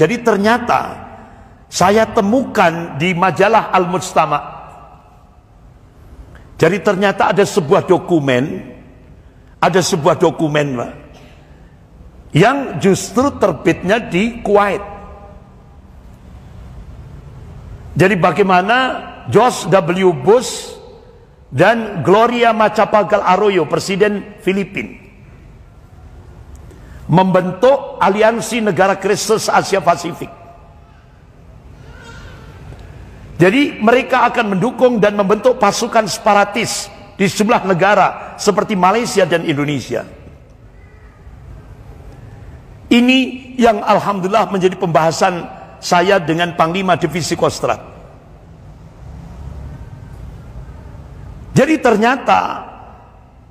Jadi ternyata saya temukan di majalah Al-Mujtama. Jadi ternyata ada sebuah dokumen, Pak, yang justru terbitnya di Kuwait. Jadi bagaimana George W. Bush dan Gloria Macapagal Arroyo, Presiden Filipina, membentuk aliansi negara Kristus Asia Pasifik. Jadi mereka akan mendukung dan membentuk pasukan separatis di sejumlah negara seperti Malaysia dan Indonesia. Ini yang alhamdulillah menjadi pembahasan saya dengan Panglima Divisi Kostrad. Jadi ternyata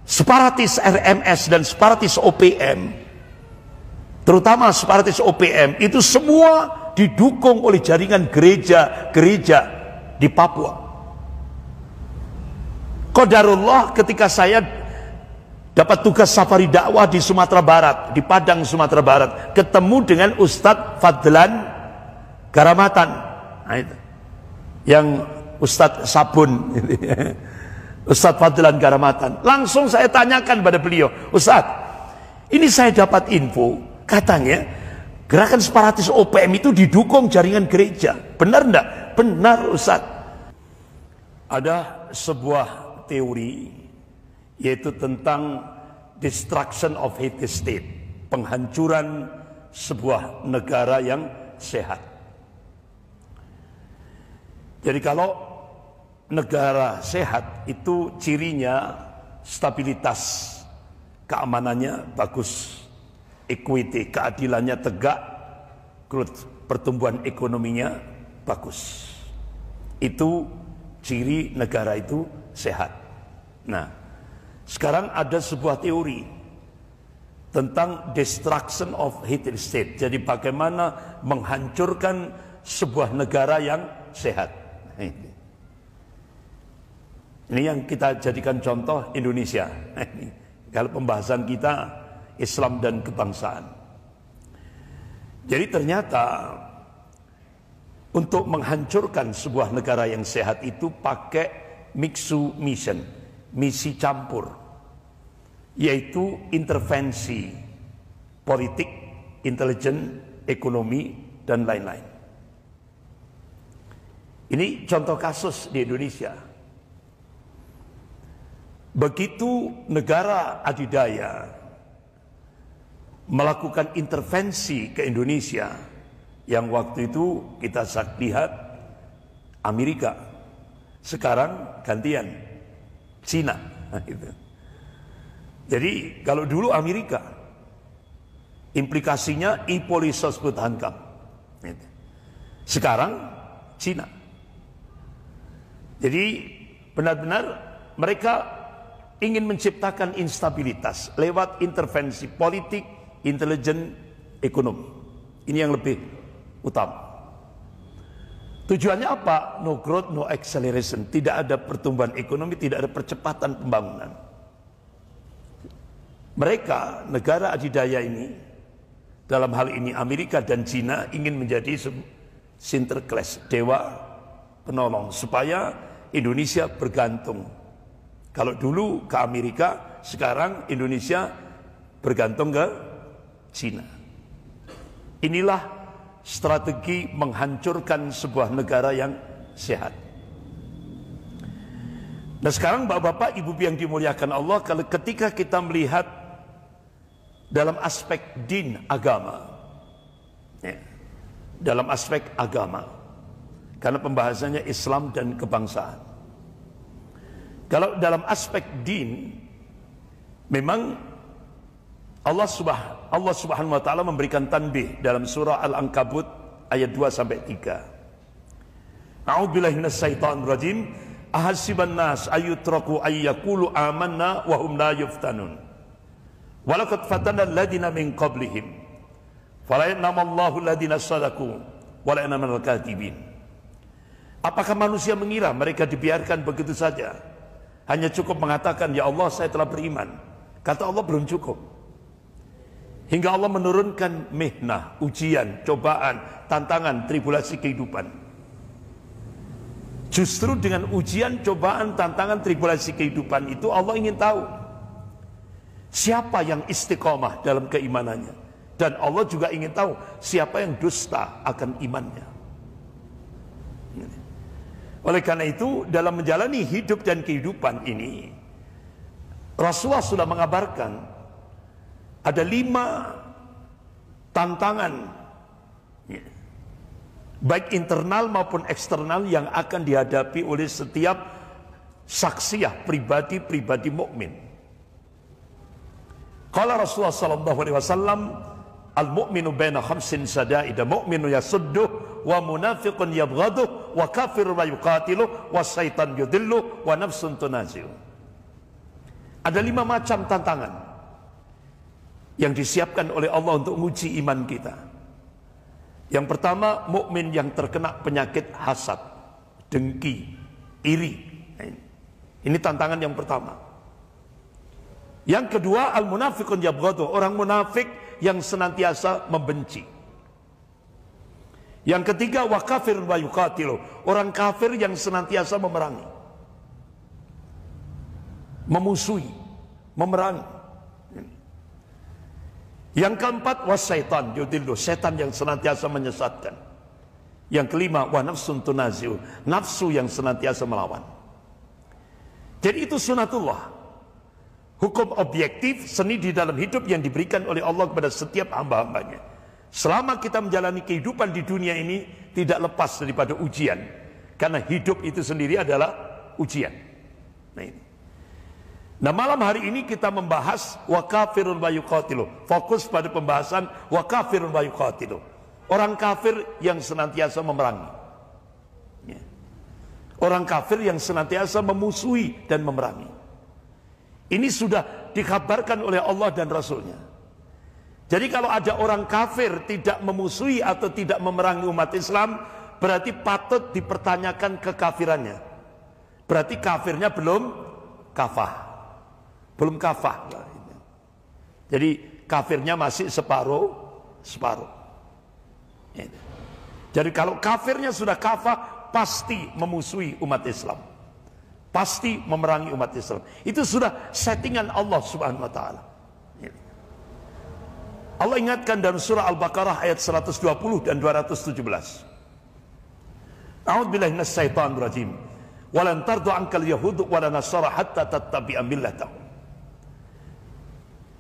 separatis RMS dan separatis OPM, terutama separatis OPM, itu semua didukung oleh jaringan gereja-gereja di Papua. Qadarullah ketika saya dapat tugas safari dakwah di Sumatera Barat, di Padang, Sumatera Barat, ketemu dengan Ustadz Fadlan Garamatan. Nah, itu. Yang Ustadz Sabun. Ustadz Fadlan Garamatan. Langsung saya tanyakan pada beliau, Ustadz, ini saya dapat info, katanya gerakan separatis OPM itu didukung jaringan gereja. Benar enggak? Benar, Ustadz. Ada sebuah teori, yaitu tentang destruction of healthy state, penghancuran sebuah negara yang sehat. Jadi kalau negara sehat itu cirinya stabilitas, keamanannya bagus, equity, keadilannya tegak, growth, pertumbuhan ekonominya bagus. Itu ciri negara itu sehat. Nah, sekarang ada sebuah teori tentang destruction of healthy state. Jadi bagaimana menghancurkan sebuah negara yang sehat. Ini yang kita jadikan contoh Indonesia. Kalau pembahasan kita Islam dan kebangsaan. Jadi ternyata untuk menghancurkan sebuah negara yang sehat itu pakai mixed mission, misi campur, yaitu intervensi politik, intelijen, ekonomi, dan lain-lain. Ini contoh kasus di Indonesia. Begitu negara adidaya melakukan intervensi ke Indonesia, yang waktu itu kita lihat Amerika, sekarang gantian Cina. Jadi kalau dulu Amerika, implikasinya e-polisos hankam. Sekarang Cina. Jadi benar-benar mereka ingin menciptakan instabilitas lewat intervensi politik, intelijen, ekonomi. Ini yang lebih utama. Tujuannya apa? No growth, no acceleration. Tidak ada pertumbuhan ekonomi, tidak ada percepatan pembangunan. Mereka, negara adidaya ini, dalam hal ini Amerika dan Cina, ingin menjadi Sinterklas, dewa penolong, supaya Indonesia bergantung. Kalau dulu ke Amerika, sekarang Indonesia bergantung ke Cina. Inilah strategi menghancurkan sebuah negara yang sehat. Nah sekarang bapak-bapak, ibu yang dimuliakan Allah, kalau ketika kita melihat dalam aspek din, agama, ya, dalam aspek agama, karena pembahasannya Islam dan kebangsaan. Kalau dalam aspek din, memang Allah Subhanahu wa taala memberikan tanbih dalam surah Al-Ankabut ayat 2 sampai 3. A'udzubillahi minasyaitonir rajim. Ahasiban nas ayyutraku ayyaqulu amanna wa hum la yuftanun. Walaqad fatanna alladziina min qablihim. Fala ya'lamallahu alladziina shadaqu wa la ya'lamal kadhibin. Apakah manusia mengira mereka dibiarkan begitu saja? Hanya cukup mengatakan, ya Allah saya telah beriman. Kata Allah belum cukup. Hingga Allah menurunkan mihnah, ujian, cobaan, tantangan, tribulasi kehidupan. Justru dengan ujian, cobaan, tantangan, tribulasi kehidupan itu Allah ingin tahu siapa yang istiqomah dalam keimanannya. Dan Allah juga ingin tahu siapa yang dusta akan imannya. Oleh karena itu, dalam menjalani hidup dan kehidupan ini, Rasulullah sudah mengabarkan ada 5 tantangan, baik internal maupun eksternal, yang akan dihadapi oleh setiap saksiyah, pribadi mukmin. Qala Rasulullah sallallahu alaihi wasallam, al-mu'minu baina khamsin sadaida, mu'minu yasudduh, wa munafiqun yabghaduh, wa kafirun wa yuqatiluh, wa syaitan yudilluh, wa nafsun tunazi'u. Ada 5 macam tantangan yang disiapkan oleh Allah untuk menguji iman kita. Yang pertama, mukmin yang terkena penyakit hasad, dengki, iri. Ini tantangan yang pertama. Yang kedua, al-munafiqun yabghadu, orang munafik yang senantiasa membenci. Yang ketiga, wa kafirun wa yuqatilu, orang kafir yang senantiasa memerangi, memusuhi, memerangi. Yang keempat, wasyaitan yudillu, setan yang senantiasa menyesatkan. Yang kelima, wa nafsun tunazi'u, nafsu yang senantiasa melawan. Jadi itu sunatullah, hukum objektif, seni di dalam hidup yang diberikan oleh Allah kepada setiap hamba-hambanya. Selama kita menjalani kehidupan di dunia ini, tidak lepas daripada ujian, karena hidup itu sendiri adalah ujian. Nah ini. Nah, malam hari ini kita membahas wa kafirun wa yuqatilu. Fokus pada pembahasan wa kafirun wa yuqatilu. Orang kafir yang senantiasa memerangi. Ya. Orang kafir yang senantiasa memusuhi dan memerangi. Ini sudah dikabarkan oleh Allah dan Rasulnya. Jadi kalau ada orang kafir tidak memusuhi atau tidak memerangi umat Islam, berarti patut dipertanyakan kekafirannya. Berarti kafirnya belum kafah. Belum kafah. Jadi kafirnya masih separuh. Jadi kalau kafirnya sudah kafah, pasti memusuhi umat Islam, pasti memerangi umat Islam. Itu sudah settingan Allah subhanahu wa ta'ala. Allah ingatkan dalam surah Al-Baqarah ayat 120 dan 217. A'udzubillahi minasyaitonir rajim. Walan tardu ankal yahudu wala nasara hatta tattabi'a millatahum.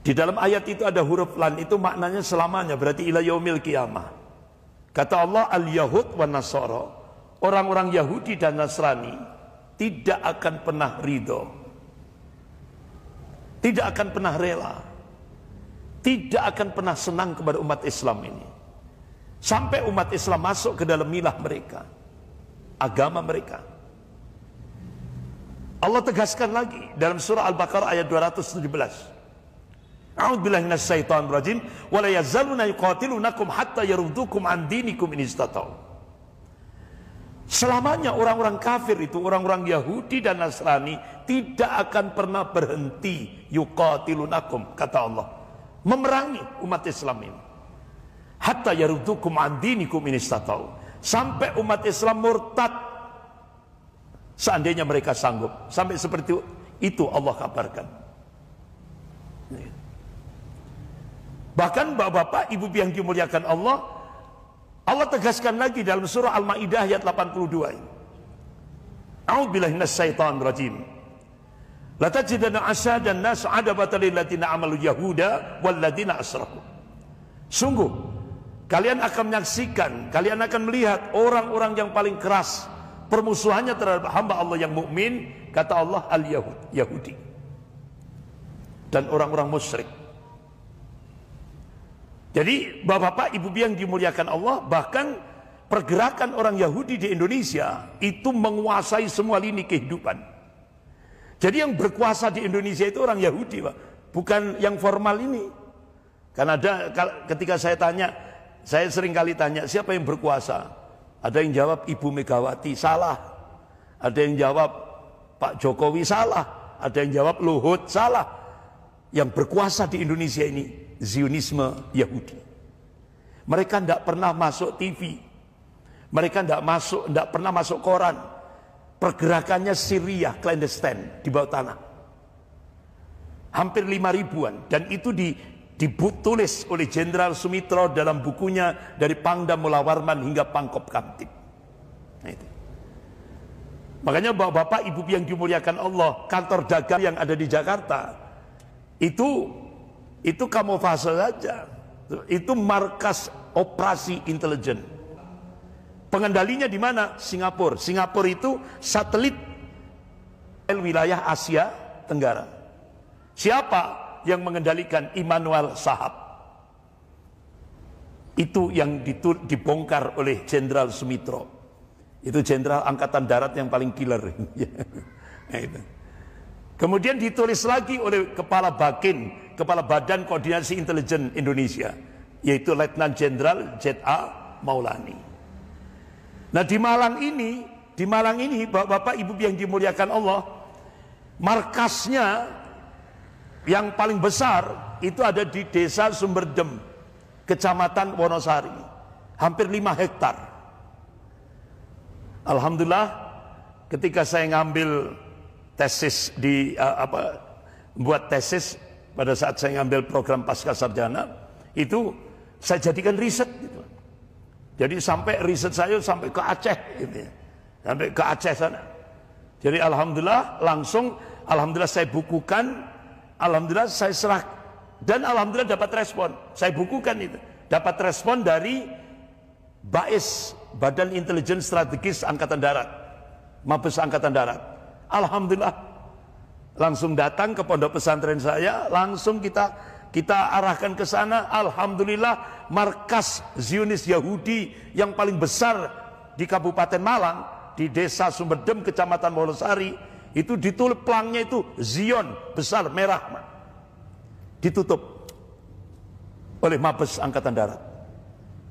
Di dalam ayat itu ada huruf lan, itu maknanya selamanya, berarti ila yaumil qiyamah. Kata Allah, al-yahud wa nasara, orang-orang Yahudi dan Nasrani tidak akan pernah ridho, tidak akan pernah rela, tidak akan pernah senang kepada umat Islam ini, sampai umat Islam masuk ke dalam milah mereka, agama mereka. Allah tegaskan lagi dalam surah Al-Baqarah ayat 217. A'udzubillahi minasyaitonir rajim, wa la yazaluna yuqatilunakum hatta yaruddukum an dinikum in istata'u. Selamanya orang-orang kafir itu, orang-orang Yahudi dan Nasrani, tidak akan pernah berhenti yuqatilunakum, kata Allah, memerangi umat Islam ini. Hatta yaruddukum an dinikum in istata'u, sampai umat Islam murtad, seandainya mereka sanggup. Sampai seperti itu Allah kabarkan. Bahkan bapak-bapak, ibu yang dimuliakan Allah, Allah tegaskan lagi dalam surah Al-Maidah ayat 82. A'udzubillahi minasyaitonir rajim. La tajidanna asyadan nas 'adabatan lil ladzina 'amalu yahuda wal ladzina asyraku. Sungguh kalian akan menyaksikan, kalian akan melihat orang-orang yang paling keras permusuhannya terhadap hamba Allah yang mukmin, kata Allah, al-Yahud, Yahudi, dan orang-orang musyrik. Jadi bapak-bapak, ibu yang dimuliakan Allah, bahkan pergerakan orang Yahudi di Indonesia itu menguasai semua lini kehidupan. Jadi yang berkuasa di Indonesia itu orang Yahudi, Pak, bukan yang formal ini. Karena ada, ketika saya tanya, saya sering kali tanya siapa yang berkuasa, ada yang jawab Ibu Megawati, salah. Ada yang jawab Pak Jokowi, salah. Ada yang jawab Luhut, salah. Yang berkuasa di Indonesia ini Zionisme Yahudi. Mereka tidak pernah masuk TV, mereka tidak pernah masuk koran. Pergerakannya Syria clandestine di bawah tanah, hampir 5.000-an, dan itu ditulis oleh Jenderal Sumitro dalam bukunya Dari Pangdam Mula Warman hingga Pangkop Kamtib. Nah, itu. Makanya bapak-bapak, ibu yang dimuliakan Allah, kantor dagang yang ada di Jakarta itu kamuflase saja. Itu markas operasi intelijen. Pengendalinya di mana? Singapura. Singapura itu satelit wilayah Asia Tenggara. Siapa yang mengendalikan? Immanuel Sahab. Itu yang dibongkar oleh Jenderal Sumitro. Itu jenderal angkatan darat yang paling killer. Nah, itu. Kemudian ditulis lagi oleh Kepala Bakin, Kepala Badan Koordinasi Intelijen Indonesia, yaitu Letnan Jenderal Z.A. Maulani. Nah, di Malang ini bapak-bapak ibu yang dimuliakan Allah, markasnya yang paling besar itu ada di Desa Sumberdem, Kecamatan Wonosari, hampir 5 hektar. Alhamdulillah, ketika saya ngambil tesis buat tesis pada saat saya ngambil program pasca sarjana, itu saya jadikan riset gitu. Jadi sampai riset saya sampai ke Aceh gitu ya. Sampai ke Aceh sana. Jadi alhamdulillah alhamdulillah saya bukukan, alhamdulillah saya serah, dan alhamdulillah dapat respon. Saya bukukan itu, dapat respon dari BAIS, Badan Intelijen Strategis Angkatan Darat, Mabes Angkatan Darat. Alhamdulillah langsung datang ke pondok pesantren saya, langsung kita arahkan ke sana. Alhamdulillah, markas Zionis Yahudi yang paling besar di Kabupaten Malang, di Desa Sumberdem, Kecamatan Wonosari, itu ditulis pelangnya itu Zion besar merah, ditutup oleh Mabes Angkatan Darat,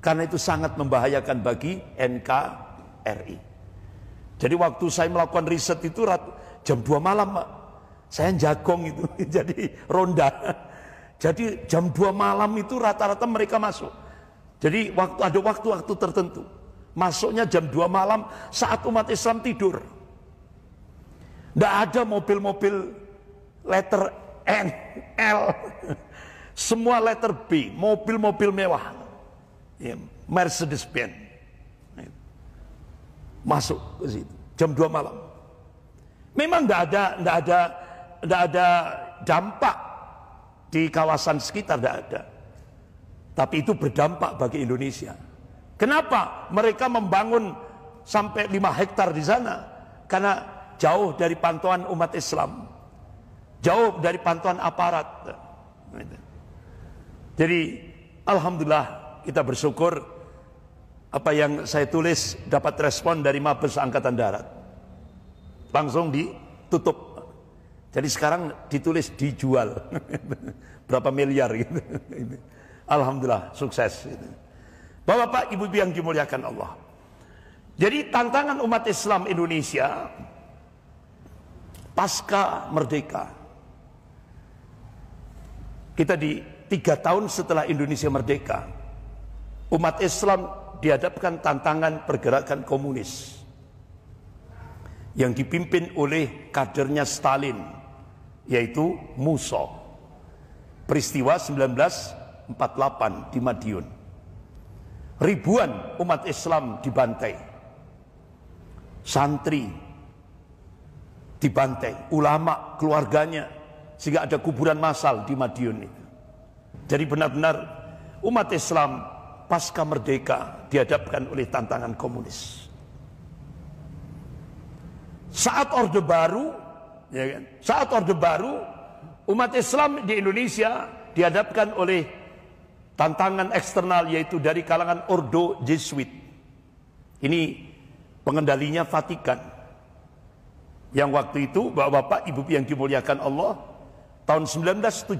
karena itu sangat membahayakan bagi NKRI. Jadi waktu saya melakukan riset itu jam 2 malam, saya jagong itu, jadi ronda. Jadi jam 2 malam itu rata-rata mereka masuk. Jadi ada waktu-waktu tertentu. Masuknya jam 2 malam saat umat Islam tidur. Tidak ada mobil-mobil letter N, L. Semua letter B, mobil-mobil mewah. Ya, Mercedes-Benz. Masuk ke situ jam 2 malam. Memang tidak ada dampak di kawasan sekitar, tidak ada. Tapi itu berdampak bagi Indonesia. Kenapa? Mereka membangun sampai 5 hektar di sana. Karena jauh dari pantauan umat Islam, jauh dari pantauan aparat. Jadi alhamdulillah kita bersyukur apa yang saya tulis dapat respon dari Mabes Angkatan Darat. Langsung ditutup. Jadi sekarang ditulis dijual berapa miliar gitu. Alhamdulillah sukses. Bapak-bapak, ibu yang dimuliakan Allah. Jadi tantangan umat Islam Indonesia pasca merdeka. Kita di 3 tahun setelah Indonesia merdeka, umat Islam dihadapkan tantangan pergerakan komunis yang dipimpin oleh kadernya Stalin, yaitu Musso. Peristiwa 1948 di Madiun. Ribuan umat Islam dibantai, santri dibantai, ulama, keluarganya, sehingga ada kuburan massal di Madiun itu. Jadi benar-benar umat Islam pasca merdeka dihadapkan oleh tantangan komunis. Saat Orde Baru, ya kan? Saat Orde Baru, umat Islam di Indonesia dihadapkan oleh tantangan eksternal, yaitu dari kalangan Ordo Jesuit. Ini pengendalinya Vatikan. Yang waktu itu, bapak-bapak, ibu yang dimuliakan Allah, tahun 1971,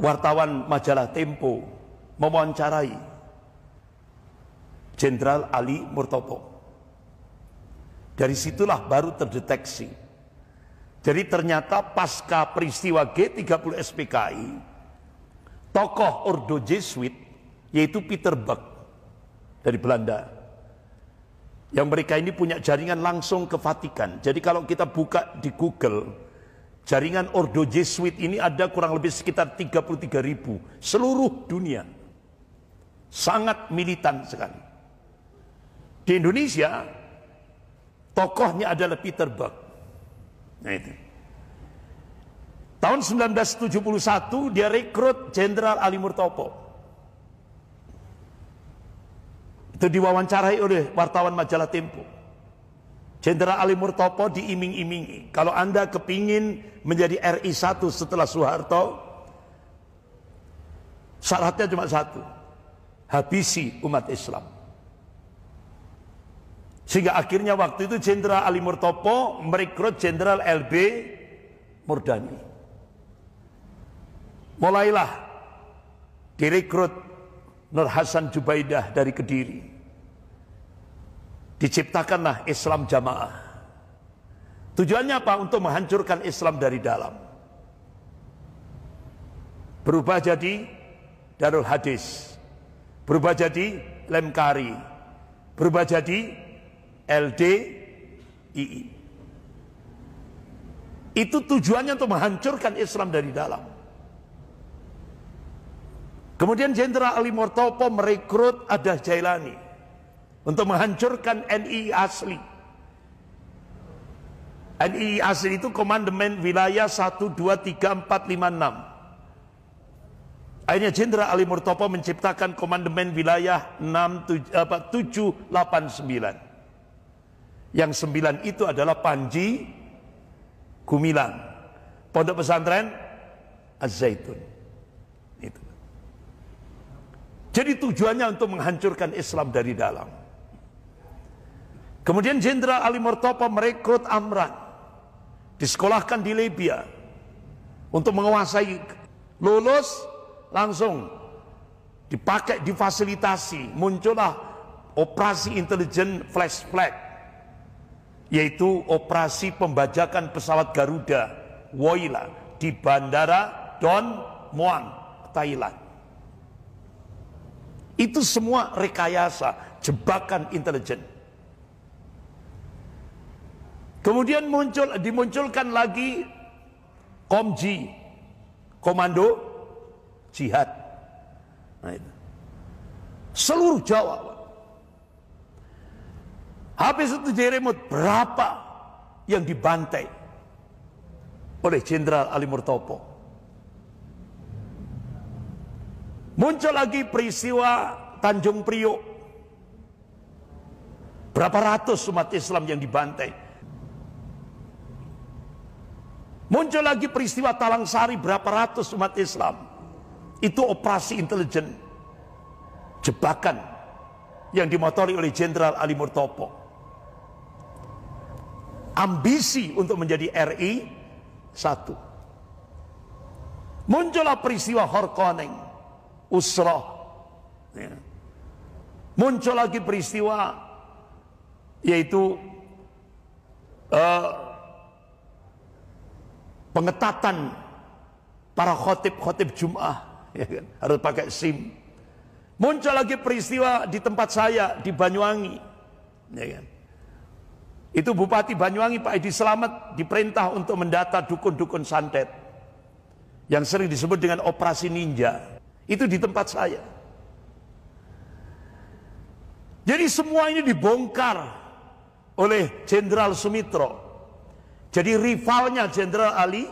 wartawan majalah Tempo mewawancarai Jenderal Ali Murtopo. Dari situlah baru terdeteksi Jadi ternyata pasca peristiwa G30 SPKI, tokoh Ordo Jesuit yaitu Peter Buck dari Belanda, yang mereka ini punya jaringan langsung ke Vatikan. Jadi kalau kita buka di Google, jaringan Ordo Jesuit ini ada kurang lebih sekitar 33.000 seluruh dunia. Sangat militan sekali. Di Indonesia, tokohnya adalah Peter Buck. Nah itu. Tahun 1971 dia rekrut Jenderal Ali Murtopo. Itu diwawancarai oleh wartawan majalah Tempo. Jenderal Ali Murtopo diiming-imingi, kalau Anda kepingin menjadi RI 1 setelah Soeharto, syaratnya cuma satu, habisi umat Islam. Sehingga akhirnya waktu itu Jenderal Ali Murtopo merekrut Jenderal LB Murdani. Mulailah direkrut Nur Hasan Jubaidah dari Kediri. Diciptakanlah Islam Jamaah. Tujuannya apa? Untuk menghancurkan Islam dari dalam. Berubah jadi Darul Hadis, berubah jadi Lemkari, berubah jadi LDII. Itu tujuannya untuk menghancurkan Islam dari dalam. Kemudian Jenderal Ali Murtopo merekrut Adah Jailani untuk menghancurkan NII asli. NII asli itu komandemen wilayah 1, 2, 3, 4, 5, 6. Akhirnya Jenderal Ali Murtopo menciptakan komandemen wilayah 7, 8, 9. Yang 9 itu adalah Panji Gumilang, Pondok Pesantren Az-Zaitun. Itu. Jadi tujuannya untuk menghancurkan Islam dari dalam. Kemudian Jenderal Ali Murtopo merekrut Amran, disekolahkan di Libya untuk menguasai, lulus langsung dipakai, difasilitasi, muncullah operasi intelijen flash flag, yaitu operasi pembajakan pesawat Garuda Woyla di Bandara Don Muang, Thailand. Itu semua rekayasa, jebakan intelijen. Kemudian dimunculkan lagi Komji, Komando Jihad. Nah, itu. Seluruh Jawa. Habis itu diremut berapa yang dibantai oleh Jenderal Ali Murtopo. Muncul lagi peristiwa Tanjung Priok. Berapa ratus umat Islam yang dibantai. Muncul lagi peristiwa Talang Sari, berapa ratus umat Islam. Itu operasi intelijen, jebakan yang dimotori oleh Jenderal Ali Murtopo. Ambisi untuk menjadi RI 1. Muncullah peristiwa Horkoneng, Usroh. Ya. Muncul lagi peristiwa yaitu pengetatan para khotib Jum'ah, ya kan? Harus pakai SIM. Muncul lagi peristiwa di tempat saya di Banyuwangi, ya kan? Itu Bupati Banyuwangi Pak Edi Slamet diperintah untuk mendata dukun-dukun santet yang sering disebut dengan operasi ninja. Itu di tempat saya. Jadi semua ini dibongkar oleh Jenderal Sumitro. Jadi rivalnya Jenderal Ali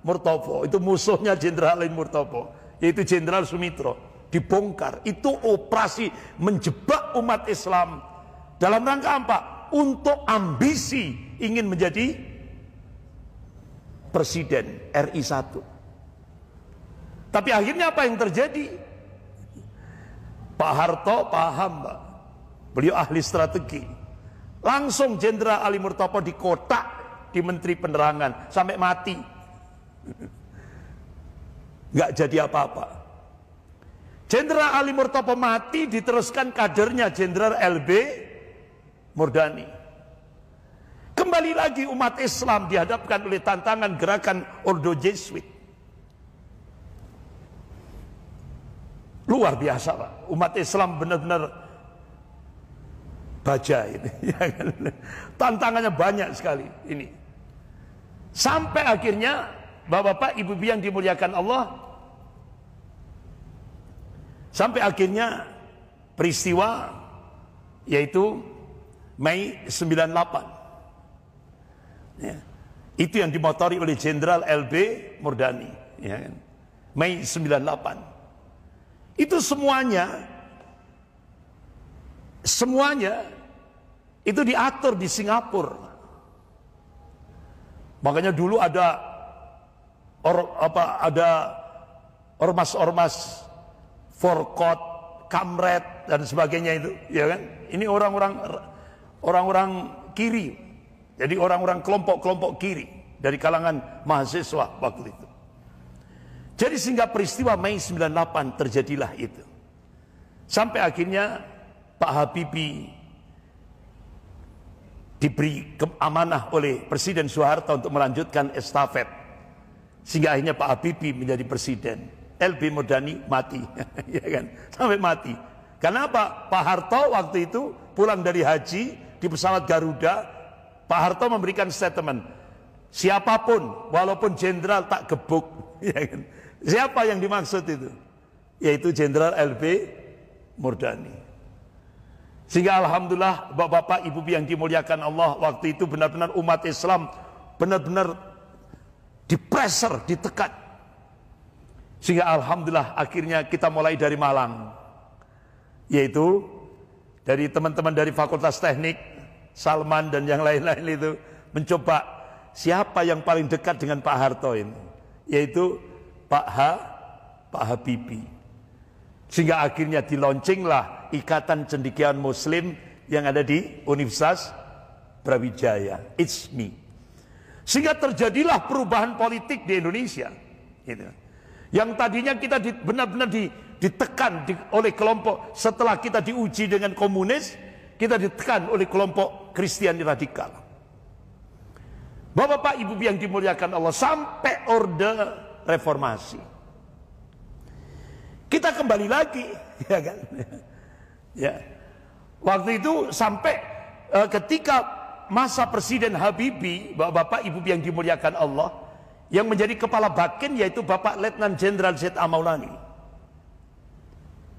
Murtopo, itu musuhnya Jenderal Ali Murtopo, yaitu Jenderal Sumitro. Dibongkar. Itu operasi menjebak umat Islam dalam rangka apa? Untuk ambisi ingin menjadi presiden RI 1. Tapi akhirnya apa yang terjadi? Pak Harto paham, Pak. Beliau ahli strategi. Langsung Jenderal Ali Murtopo dikotak di Menteri Penerangan sampai mati. Nggak jadi apa-apa. Jenderal Ali Murtopo mati, diteruskan kadernya Jenderal LB Murdani. Kembali lagi umat Islam dihadapkan oleh tantangan gerakan Ordo Jesuit. Luar biasa Pak, umat Islam benar-benar baja ini. Tantangannya banyak sekali ini. Sampai akhirnya Bapak-bapak, ibu-ibu yang dimuliakan Allah, sampai akhirnya peristiwa yaitu Mei 98. Ya. Itu yang dimotori oleh Jenderal LB Murdani, ya kan? Mei 98. Itu semuanya itu diatur di Singapura. Makanya dulu ada ormas-ormas Forkot, Kamret dan sebagainya itu, ya kan? Ini orang-orang kiri. Jadi orang-orang kelompok-kelompok kiri dari kalangan mahasiswa waktu itu. Jadi sehingga peristiwa Mei 98 terjadilah itu. Sampai akhirnya Pak Habibie diberi amanah oleh Presiden Soeharto untuk melanjutkan estafet. Sehingga akhirnya Pak Habibie menjadi presiden. LB Murdani mati. Ya kan? Sampai mati. Karena apa? Pak Harto waktu itu pulang dari haji di pesawat Garuda, Pak Harto memberikan statement, siapapun walaupun jenderal tak gebuk. Ya kan? Siapa yang dimaksud itu? Yaitu Jenderal LB Murdani. Sehingga alhamdulillah bapak-bapak, ibu yang dimuliakan Allah, waktu itu benar-benar umat Islam benar-benar dipressure, ditekan. Sehingga alhamdulillah akhirnya kita mulai dari Malang, yaitu dari teman-teman dari Fakultas Teknik, Salman dan yang lain-lain itu mencoba siapa yang paling dekat dengan Pak Harto ini, yaitu Pak Habibie. Sehingga akhirnya dilaunchinglah Ikatan Cendekiawan Muslim yang ada di Universitas Brawijaya. It's me. Sehingga terjadilah perubahan politik di Indonesia. Gitu. Yang tadinya kita benar-benar ditekan oleh kelompok, setelah kita diuji dengan komunis, kita ditekan oleh kelompok Kristiani radikal. Bapak-bapak, ibu yang dimuliakan Allah, sampai orde reformasi. Kita kembali lagi, ya kan? Ya. Waktu itu sampai ketika masa Presiden Habibie, bapak-bapak, ibu yang dimuliakan Allah, yang menjadi kepala Bakin yaitu Bapak Letnan Jenderal Z.A. Maulani.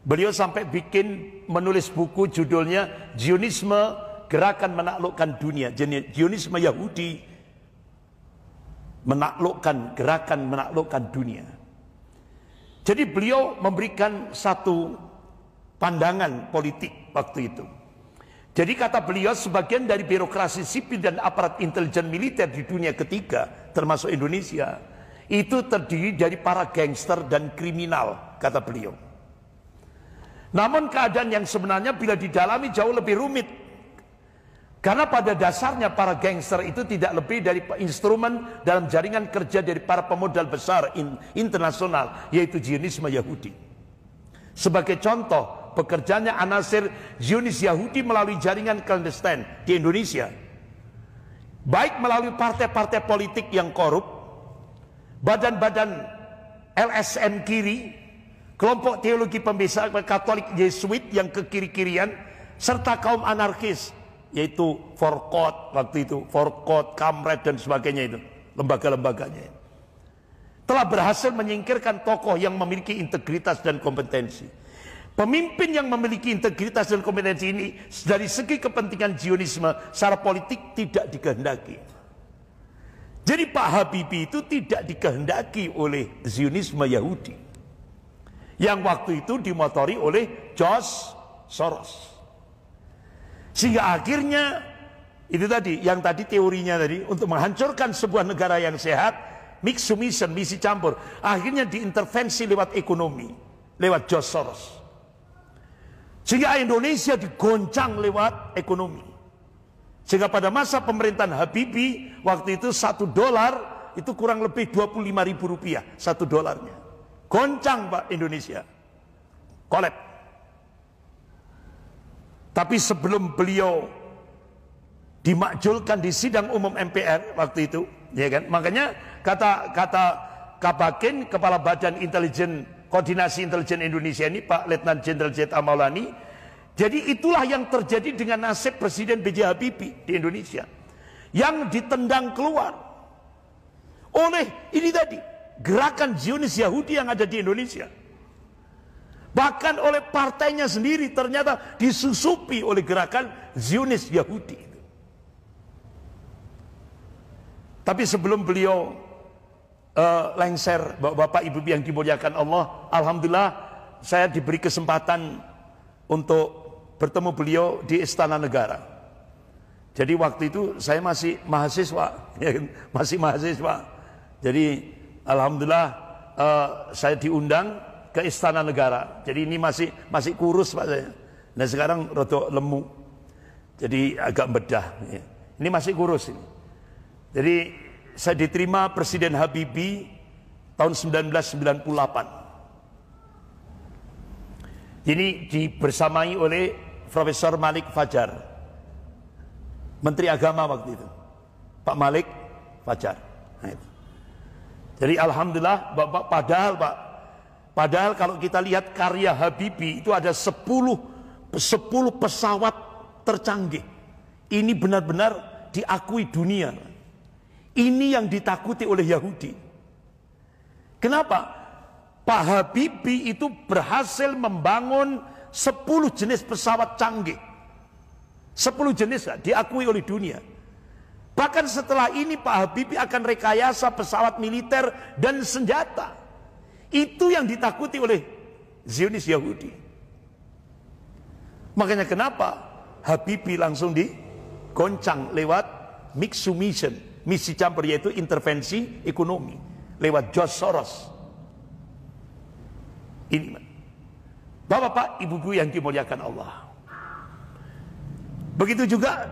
Beliau sampai menulis buku judulnya Zionisme Gerakan Menaklukkan Dunia. Zionisme Yahudi Gerakan Menaklukkan Dunia. Jadi beliau memberikan satu pandangan politik waktu itu. Jadi kata beliau, sebagian dari birokrasi sipil dan aparat intelijen militer di dunia ketiga, termasuk Indonesia, itu terdiri dari para gangster dan kriminal, kata beliau. Namun keadaan yang sebenarnya bila didalami jauh lebih rumit. Karena pada dasarnya para gangster itu tidak lebih dari instrumen dalam jaringan kerja dari para pemodal besar internasional, yaitu Zionisme Yahudi. Sebagai contoh, bekerjanya anasir Zionis Yahudi melalui jaringan clandestine di Indonesia, baik melalui partai-partai politik yang korup, badan-badan LSM kiri, kelompok teologi pembesar Katolik Yesuit yang ke kiri-kirian, serta kaum anarkis, yaitu Forkot waktu itu, Forkot, Kamret dan sebagainya itu, lembaga-lembaganya telah berhasil menyingkirkan tokoh yang memiliki integritas dan kompetensi. Pemimpin yang memiliki integritas dan kompetensi ini dari segi kepentingan Zionisme secara politik tidak dikehendaki. Jadi Pak Habibie itu tidak dikehendaki oleh Zionisme Yahudi yang waktu itu dimotori oleh George Soros. Sehingga akhirnya itu tadi, yang tadi teorinya tadi, untuk menghancurkan sebuah negara yang sehat, mixed mission, misi campur, akhirnya diintervensi lewat ekonomi, lewat George Soros. Sehingga Indonesia digoncang lewat ekonomi. Sehingga pada masa pemerintahan Habibie waktu itu $1 itu kurang lebih 25.000 rupiah $1. Goncang Pak Indonesia, kolab. Tapi sebelum beliau dimakjulkan di sidang umum MPR waktu itu, ya kan? Makanya kata Kabakin, Kepala Badan Intelijen Koordinasi Intelijen Indonesia ini, Pak Letnan Jenderal Z.A. Maulani, jadi itulah yang terjadi dengan nasib Presiden B.J. Habibie di Indonesia, yang ditendang keluar oleh ini tadi, gerakan Zionis Yahudi yang ada di Indonesia. Bahkan oleh partainya sendiri ternyata disusupi oleh gerakan Zionis Yahudi. Tapi sebelum beliau lengser, Bapak Ibu yang dimuliakan Allah, alhamdulillah saya diberi kesempatan untuk bertemu beliau di Istana Negara. Jadi waktu itu saya masih mahasiswa, ya, masih mahasiswa. Jadi alhamdulillah saya diundang ke Istana Negara. Jadi ini masih kurus Pak saya. Nah sekarang rada lemu. Jadi agak bedah. Ya. Ini masih kurus ini. Jadi saya diterima Presiden Habibie tahun 1998. Ini dibersamai oleh Profesor Malik Fajar, Menteri Agama waktu itu, Pak Malik Fajar. Nah, itu. Jadi alhamdulillah Bapak, padahal kalau kita lihat karya Habibie itu ada 10 pesawat tercanggih. Ini benar-benar diakui dunia. Ini yang ditakuti oleh Yahudi. Kenapa? Pak Habibie itu berhasil membangun 10 jenis pesawat canggih. 10 jenis diakui oleh dunia. Bahkan setelah ini Pak Habibie akan rekayasa pesawat militer dan senjata. Itu yang ditakuti oleh Zionis Yahudi. Makanya kenapa Habibie langsung digoncang lewat Mixu Mission. Misi campur, yaitu intervensi ekonomi lewat George Soros. Ini Bapak, Ibu-ibu yang dimuliakan Allah. Begitu juga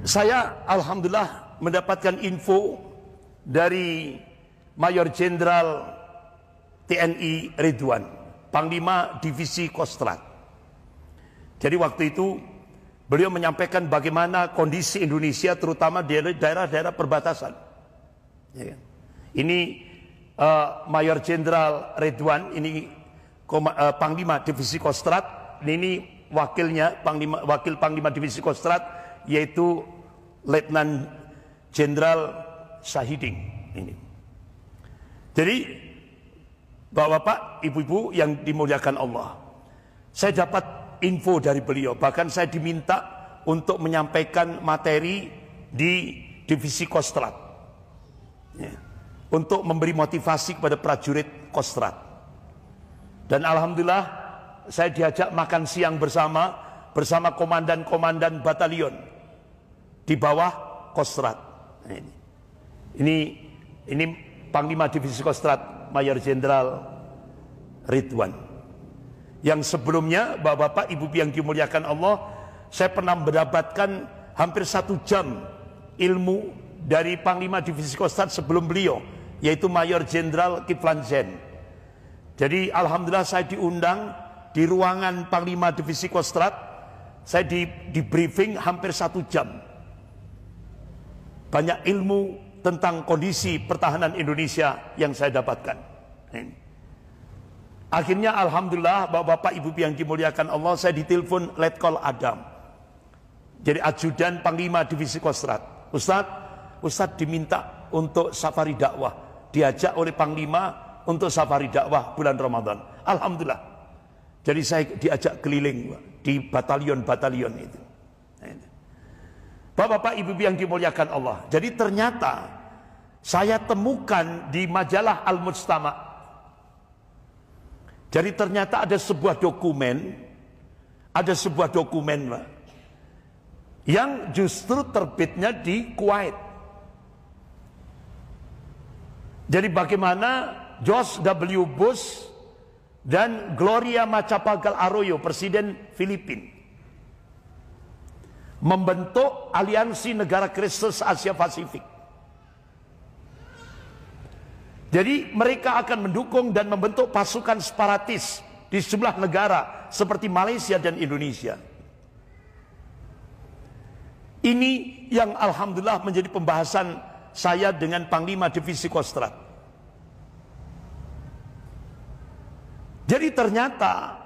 saya alhamdulillah mendapatkan info dari Mayor Jenderal TNI Ridwan, Panglima Divisi Kostrad. Jadi waktu itu beliau menyampaikan bagaimana kondisi Indonesia terutama di daerah-daerah perbatasan. Ya kan? Ini Mayor Jenderal Ridwan, ini Panglima Divisi Kostrad, ini wakilnya Wakil Panglima Divisi Kostrad yaitu Letnan Jenderal Syahiding. Ini. Jadi Bapak, Ibu-ibu yang dimuliakan Allah, saya dapat info dari beliau, bahkan saya diminta untuk menyampaikan materi di Divisi Kostrad, ya, untuk memberi motivasi kepada prajurit Kostrad. Dan alhamdulillah saya diajak makan siang bersama komandan-komandan batalion di bawah Kostrad. Nah, ini Panglima Divisi Kostrad Mayor Jenderal Ridwan. Yang sebelumnya Bapak Ibu yang dimuliakan Allah, saya pernah mendapatkan hampir 1 jam ilmu dari Panglima Divisi Kostrad sebelum beliau, yaitu Mayor Jenderal Kiflan Zain. Jadi alhamdulillah saya diundang di ruangan Panglima Divisi Kostrad. Saya di briefing hampir 1 jam. Banyak ilmu tentang kondisi pertahanan Indonesia yang saya dapatkan. Akhirnya alhamdulillah Bapak Ibu yang dimuliakan Allah, saya ditelepon Letkol Adam, jadi ajudan Panglima Divisi Kostrad. Ustadz diminta untuk safari dakwah, diajak oleh Panglima untuk safari dakwah bulan Ramadan. Alhamdulillah. Jadi saya diajak keliling di batalion-batalion itu. Bapak Ibu yang dimuliakan Allah, jadi ternyata saya temukan di majalah Al-Mujtama'. Jadi ternyata ada sebuah dokumen yang justru terbitnya di Kuwait. Jadi bagaimana George W. Bush dan Gloria Macapagal Arroyo, Presiden Filipina, membentuk aliansi negara Kristen Asia Pasifik. Jadi mereka akan mendukung dan membentuk pasukan separatis di sejumlah negara seperti Malaysia dan Indonesia. Ini yang alhamdulillah menjadi pembahasan saya dengan Panglima Divisi Kostrad. Jadi ternyata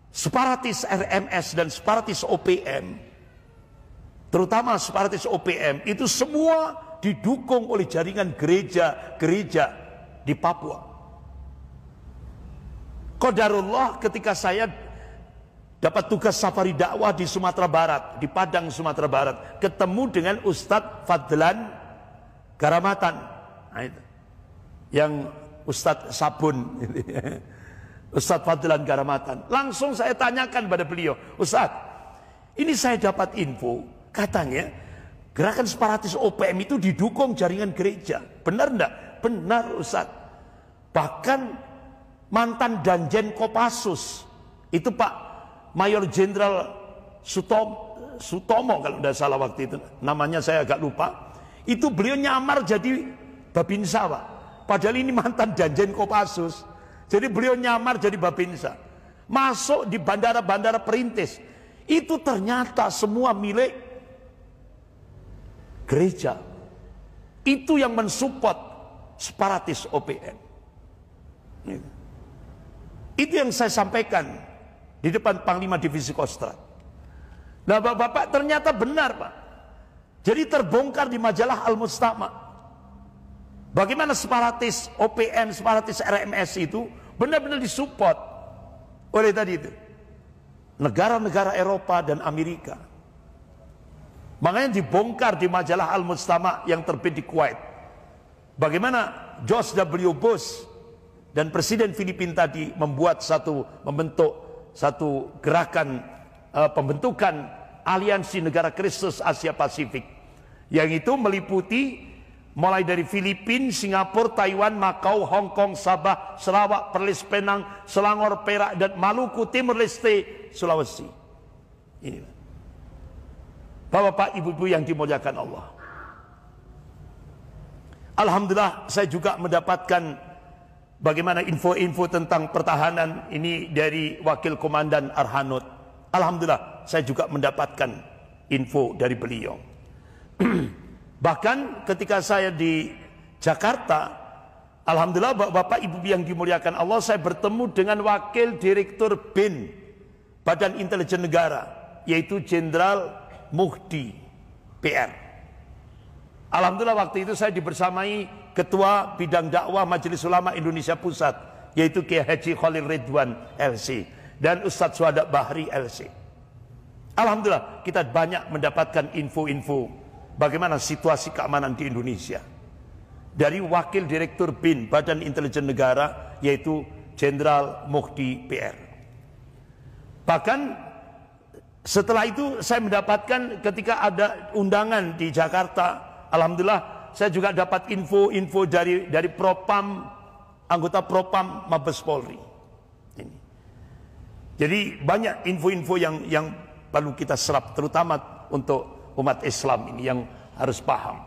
separatis RMS dan separatis OPM, terutama separatis OPM, itu semua didukung oleh jaringan gereja-gereja di Papua. Qadarullah ketika saya dapat tugas safari dakwah di Sumatera Barat, di Padang, Sumatera Barat, ketemu dengan Ustadz Fadlan Garamatan. Nah, itu. Yang Ustadz Sabun. Ustadz Fadlan Garamatan. Langsung saya tanyakan pada beliau, Ustadz, ini saya dapat info, katanya gerakan separatis OPM itu didukung jaringan gereja. Benar enggak? Benar, Ustadz. Bahkan mantan Danjen Kopassus, itu Pak Mayor Jenderal Sutomo kalau tidak salah waktu itu, namanya saya agak lupa, itu beliau nyamar jadi Babinsa, Pak. Padahal ini mantan Danjen Kopassus. Jadi beliau nyamar jadi Babinsa, masuk di bandara-bandara perintis. Itu ternyata semua milik gereja. Itu yang mensupport separatis OPM. Itu yang saya sampaikan di depan Panglima Divisi Kostrad. Nah, Bapak-bapak, ternyata benar, Pak. Jadi terbongkar di majalah Al-Mustama bagaimana separatis OPM, separatis RMS itu benar-benar disupport oleh tadi itu negara-negara Eropa dan Amerika. Makanya dibongkar di majalah Al-Mustama yang terbit di Kuwait, bagaimana George W. Bush dan Presiden Filipina tadi membentuk satu gerakan pembentukan aliansi negara Kristus Asia Pasifik, yang itu meliputi mulai dari Filipina, Singapura, Taiwan, Makau, Hong Kong, Sabah, Sarawak, Perlis, Penang, Selangor, Perak, dan Maluku, Timur Leste, Sulawesi. Ini Bapak-bapak, ibu-ibu yang dimuliakan Allah, alhamdulillah saya juga mendapatkan bagaimana info-info tentang pertahanan ini dari Wakil Komandan Arhanud. Alhamdulillah saya juga mendapatkan info dari beliau. Bahkan ketika saya di Jakarta, alhamdulillah Bapak Ibu yang dimuliakan Allah, saya bertemu dengan Wakil Direktur BIN, Badan Intelijen Negara, yaitu Jenderal Muhdi PR. Alhamdulillah waktu itu saya dibersamai Ketua Bidang Dakwah Majelis Ulama Indonesia Pusat, yaitu Kiai Haji Khalil Ridwan LC, dan Ustadz Suhada Bahri LC. Alhamdulillah kita banyak mendapatkan info-info bagaimana situasi keamanan di Indonesia dari Wakil Direktur BIN Badan Intelijen Negara, yaitu Jenderal Muhdi PR. Bahkan setelah itu saya mendapatkan ketika ada undangan di Jakarta, alhamdulillah saya juga dapat info-info dari Propam, anggota Propam Mabes Polri. Ini. Jadi banyak info-info yang perlu kita serap, terutama untuk umat Islam ini yang harus paham.